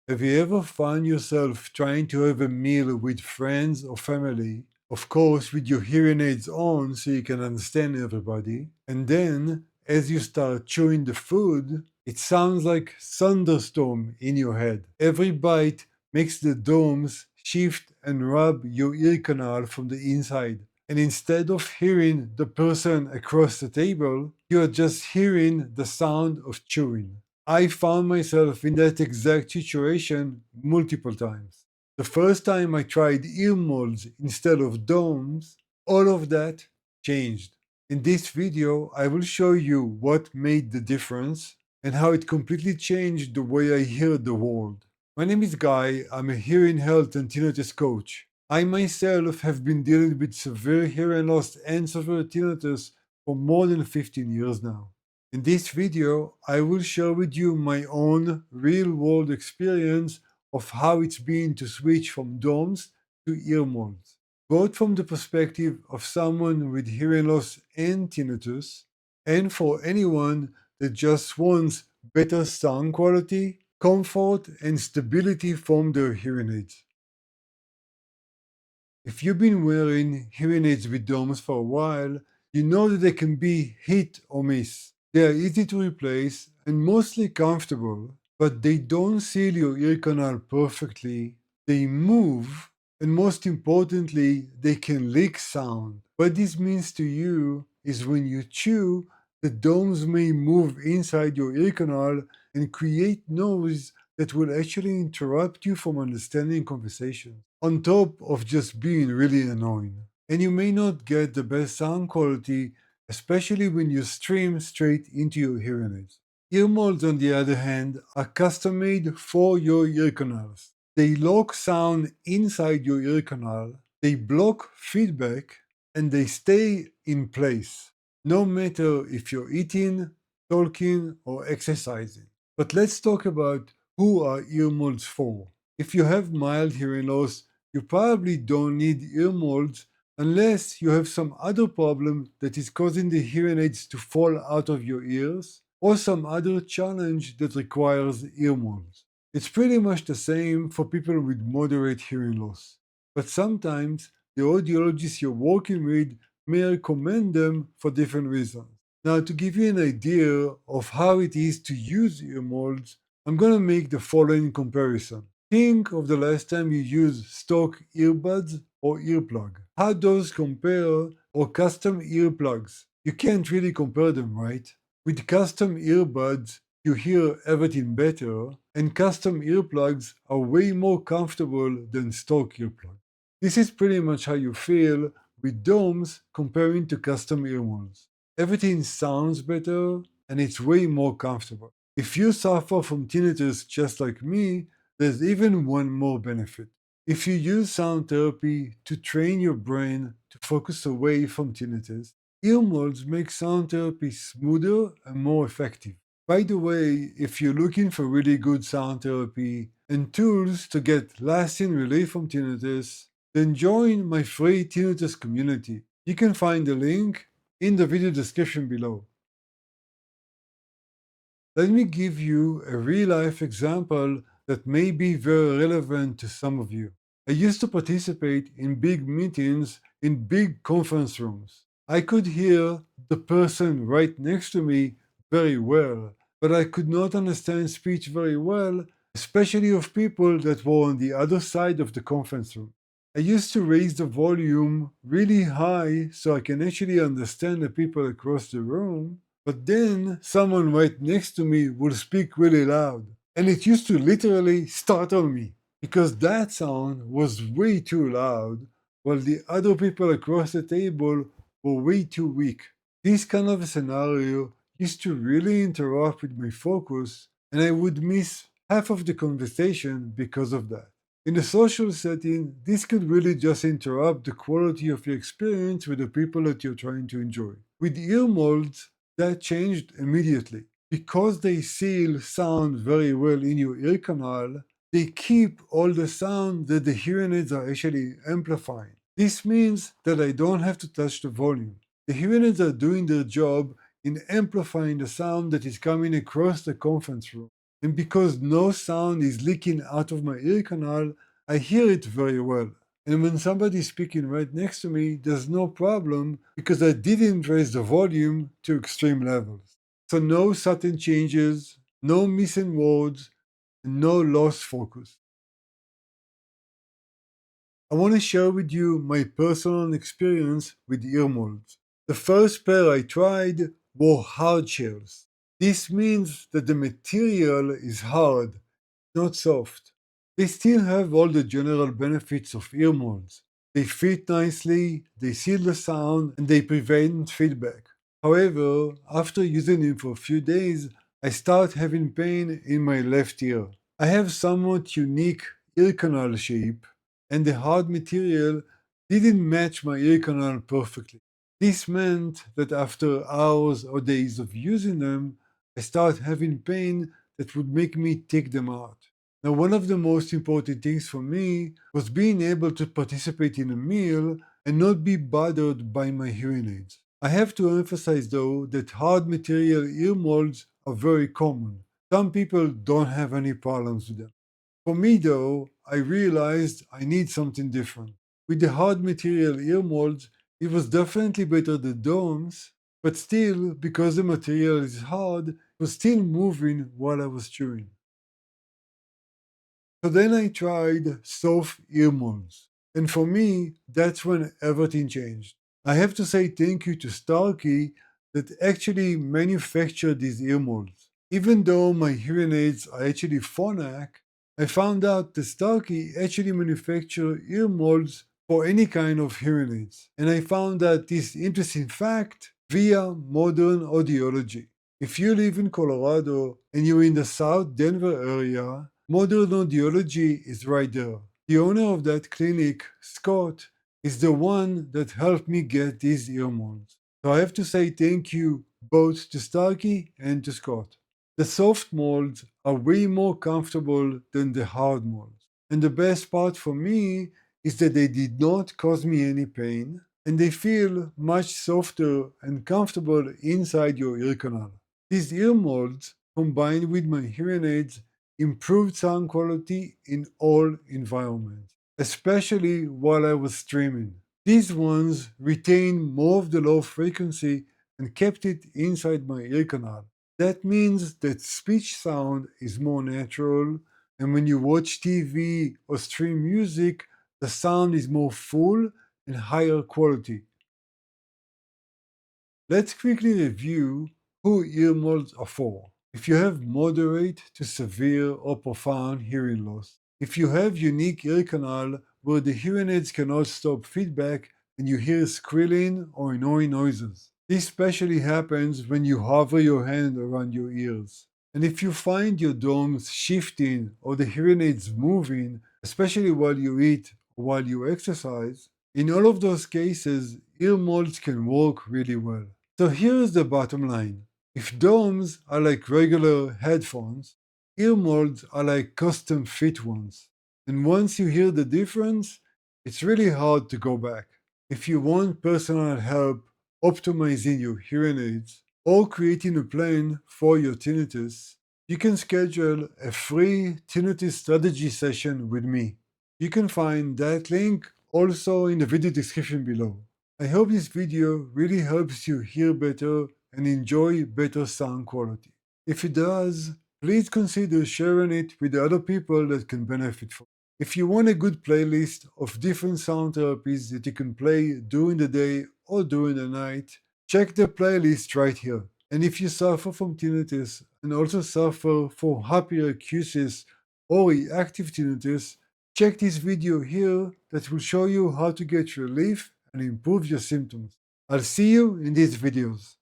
Have you ever found yourself trying to have a meal with friends or family, of course with your hearing aids on so you can understand everybody, and then as you start chewing the food, it sounds like thunderstorm in your head. Every bite makes the domes shift and rub your ear canal from the inside. And instead of hearing the person across the table, you are just hearing the sound of chewing. I found myself in that exact situation multiple times. The first time I tried earmolds instead of domes, all of that changed. In this video, I will show you what made the difference and how it completely changed the way I hear the world. My name is Guy, I'm a hearing health and tinnitus coach. I myself have been dealing with severe hearing loss and severe tinnitus for more than 15 years now. In this video, I will share with you my own real-world experience of how it's been to switch from DOMS to earmolds, both from the perspective of someone with hearing loss and tinnitus, and for anyone that just wants better sound quality, comfort, and stability from their hearing aids. If you've been wearing hearing aids with DOMS for a while, you know that they can be hit or miss. They are easy to replace and mostly comfortable, but they don't seal your ear canal perfectly. They move, and most importantly, they can leak sound. What this means to you is when you chew, the domes may move inside your ear canal and create noise that will actually interrupt you from understanding conversation, on top of just being really annoying. And you may not get the best sound quality, especially when you stream straight into your hearing aids. Earmolds, on the other hand, are custom made for your ear canals. They lock sound inside your ear canal, they block feedback, and they stay in place, no matter if you're eating, talking, or exercising. But let's talk about who are earmolds for. If you have mild hearing loss, you probably don't need earmolds unless you have some other problem that is causing the hearing aids to fall out of your ears, or some other challenge that requires earmolds. It's pretty much the same for people with moderate hearing loss, but sometimes the audiologist you're working with may recommend them for different reasons. Now, to give you an idea of how it is to use earmolds, I'm going to make the following comparison. Think of the last time you used stock earbuds or earplug. How those compare, or custom earplugs? You can't really compare them, right? With custom earbuds, you hear everything better, and custom earplugs are way more comfortable than stock earplugs. This is pretty much how you feel with domes comparing to custom earmolds. Everything sounds better, and it's way more comfortable. If you suffer from tinnitus just like me, there's even one more benefit. If you use sound therapy to train your brain to focus away from tinnitus, earmolds make sound therapy smoother and more effective. By the way, if you're looking for really good sound therapy and tools to get lasting relief from tinnitus, then join my free tinnitus community. You can find the link in the video description below. Let me give you a real-life example that may be very relevant to some of you. I used to participate in big meetings in big conference rooms. I could hear the person right next to me very well, but I could not understand speech very well, especially of people that were on the other side of the conference room. I used to raise the volume really high so I can actually understand the people across the room, but then someone right next to me would speak really loud. And it used to literally startle me because that sound was way too loud while the other people across the table were way too weak. This kind of a scenario used to really interrupt with my focus, and I would miss half of the conversation because of that. In a social setting, this could really just interrupt the quality of your experience with the people that you're trying to enjoy. With earmolds, that changed immediately. Because they seal sound very well in your ear canal, they keep all the sound that the hearing aids are actually amplifying. This means that I don't have to touch the volume. The hearing aids are doing their job in amplifying the sound that is coming across the conference room. And because no sound is leaking out of my ear canal, I hear it very well. And when somebody's speaking right next to me, there's no problem because I didn't raise the volume to extreme levels. So no sudden changes, no missing words, and no lost focus. I want to share with you my personal experience with earmolds. The first pair I tried were hard shells. This means that the material is hard, not soft. They still have all the general benefits of earmolds. They fit nicely, they seal the sound, and they prevent feedback. However, after using them for a few days, I start having pain in my left ear. I have somewhat unique ear canal shape, and the hard material didn't match my ear canal perfectly. This meant that after hours or days of using them, I start having pain that would make me take them out. Now, one of the most important things for me was being able to participate in a meal and not be bothered by my hearing aids. I have to emphasize though that hard material ear molds are very common. Some people don't have any problems with them. For me though, I realized I need something different. With the hard material ear molds, it was definitely better than domes, but still, because the material is hard, it was still moving while I was chewing. So then I tried soft earmuffs. And for me, that's when everything changed. I have to say thank you to Starkey that actually manufactured these earmuffs. Even though my hearing aids are actually Phonak, I found out that Starkey actually manufacture ear molds for any kind of hearing aids. And I found out this interesting fact via modern audiology. If you live in Colorado and you're in the South Denver area, modern audiology is right there. The owner of that clinic, Scott, is the one that helped me get these ear molds. So I have to say thank you both to Starkey and to Scott. The soft molds are way more comfortable than the hard molds. And the best part for me is that they did not cause me any pain and they feel much softer and comfortable inside your ear canal. These ear molds, combined with my hearing aids, improved sound quality in all environments, especially while I was streaming. These ones retained more of the low frequency and kept it inside my ear canal. That means that speech sound is more natural, and when you watch TV or stream music, the sound is more full and higher quality. Let's quickly review who ear molds are for. If you have moderate to severe or profound hearing loss, if you have unique ear canal where the hearing aids cannot stop feedback and you hear squealing or annoying noises. This especially happens when you hover your hand around your ears. And if you find your domes shifting or the hearing aids moving, especially while you eat or while you exercise, in all of those cases, ear molds can work really well. So here's the bottom line. If domes are like regular headphones, ear molds are like custom fit ones. And once you hear the difference, it's really hard to go back. If you want personal help optimizing your hearing aids or creating a plan for your tinnitus, you can schedule a free tinnitus strategy session with me. You can find that link also in the video description below. I hope this video really helps you hear better and enjoy better sound quality. If it does, please consider sharing it with the other people that can benefit from it. If you want a good playlist of different sound therapies that you can play during the day or during the night, check the playlist right here. And if you suffer from tinnitus and also suffer from hyperacusis or reactive tinnitus, check this video here that will show you how to get relief and improve your symptoms. I'll see you in these videos.